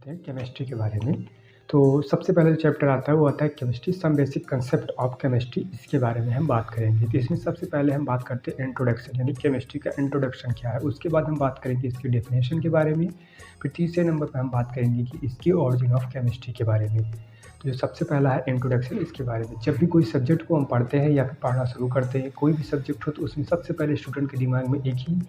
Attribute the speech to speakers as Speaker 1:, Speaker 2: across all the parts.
Speaker 1: करते हैं केमिस्ट्री के बारे में। तो सबसे पहले जो चैप्टर आता है वो आता है chemistry, some basic concept of chemistry. इसके बारे में हम बात करेंगे। तो इसमें सबसे पहले हम बात करते हैं इंट्रोडक्शन, यानी केमिस्ट्री का इंट्रोडक्शन क्या है। उसके बाद हम बात करेंगे इसकी डेफिनेशन के बारे में। फिर तीसरे नंबर पर हम बात करेंगे कि इसकी ऑरिजिन ऑफ केमिस्ट्री के बारे में। तो जो सबसे पहला है इंट्रोडक्शन, इसके बारे में। जब भी कोई सब्जेक्ट को हम पढ़ते हैं या फिर पढ़ना शुरू करते हैं, कोई भी सब्जेक्ट हो, तो उसमें सबसे पहले स्टूडेंट के दिमाग में एक ही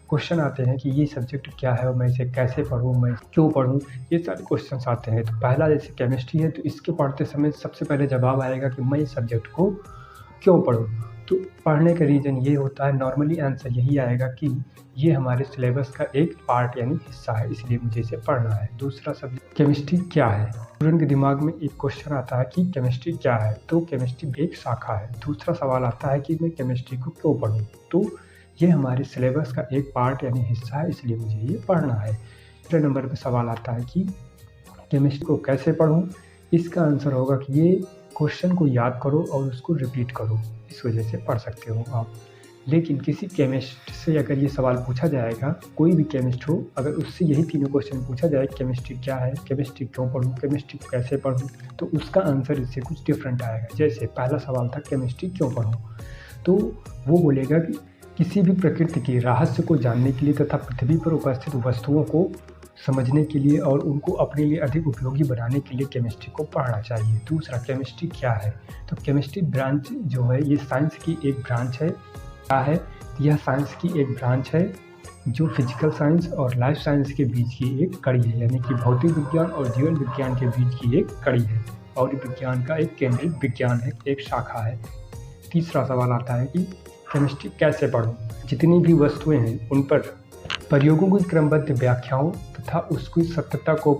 Speaker 1: क्वेश्चन आते हैं कि ये सब्जेक्ट क्या है और मैं इसे कैसे पढूँ, मैं क्यों पढूँ, ये सारे क्वेश्चंस आते हैं। तो पहला जैसे केमिस्ट्री है, तो इसके पढ़ते समय सबसे पहले जवाब आएगा कि मैं इस सब्जेक्ट को क्यों पढूँ। तो पढ़ने का रीज़न ये होता है, नॉर्मली आंसर यही आएगा कि ये हमारे सिलेबस का एक पार्ट यानी हिस्सा है, इसलिए मुझे इसे पढ़ना है। दूसरा सब्जेक्ट केमिस्ट्री क्या है। स्टूडेंट के दिमाग में एक क्वेश्चन आता है कि केमिस्ट्री क्या है, तो केमिस्ट्री एक शाखा है। दूसरा सवाल आता है कि मैं केमिस्ट्री को क्यों पढूँ, तो ये हमारे सिलेबस का एक पार्ट यानी हिस्सा है, इसलिए मुझे ये पढ़ना है। तीसरे नंबर पे सवाल आता है कि केमिस्ट्री को कैसे पढूँ। इसका आंसर होगा कि ये क्वेश्चन को याद करो और उसको रिपीट करो, इस वजह से पढ़ सकते हो आप। लेकिन किसी केमिस्ट से अगर ये सवाल पूछा जाएगा, कोई भी केमिस्ट हो, अगर उससे यही तीनों क्वेश्चन पूछा जाए, केमिस्ट्री क्या है, केमिस्ट्री क्यों पढूँ, केमिस्ट्री को कैसे पढूँ, तो उसका आंसर इससे कुछ डिफरेंट आएगा। जैसे पहला सवाल था केमिस्ट्री क्यों पढूँ, तो वो बोलेगा कि किसी भी प्रकृति की रहस्य को जानने के लिए तथा पृथ्वी पर उपस्थित वस्तुओं को समझने के लिए और उनको अपने लिए अधिक उपयोगी बनाने के लिए केमिस्ट्री को पढ़ना चाहिए। दूसरा, केमिस्ट्री क्या है, तो केमिस्ट्री ब्रांच जो है ये साइंस की एक ब्रांच है। क्या है, यह साइंस की एक ब्रांच है जो फिजिकल साइंस और लाइफ साइंस के बीच की एक कड़ी है, यानी कि भौतिक विज्ञान और जीवन विज्ञान के बीच की एक कड़ी है और विज्ञान का एक केंद्रित विज्ञान है, एक शाखा है। तीसरा सवाल आता है कि केमिस्ट्री कैसे पढूँ। जितनी भी वस्तुएं हैं उन पर प्रयोगों की क्रमबद्ध व्याख्याओं तथा उसकी सत्यता को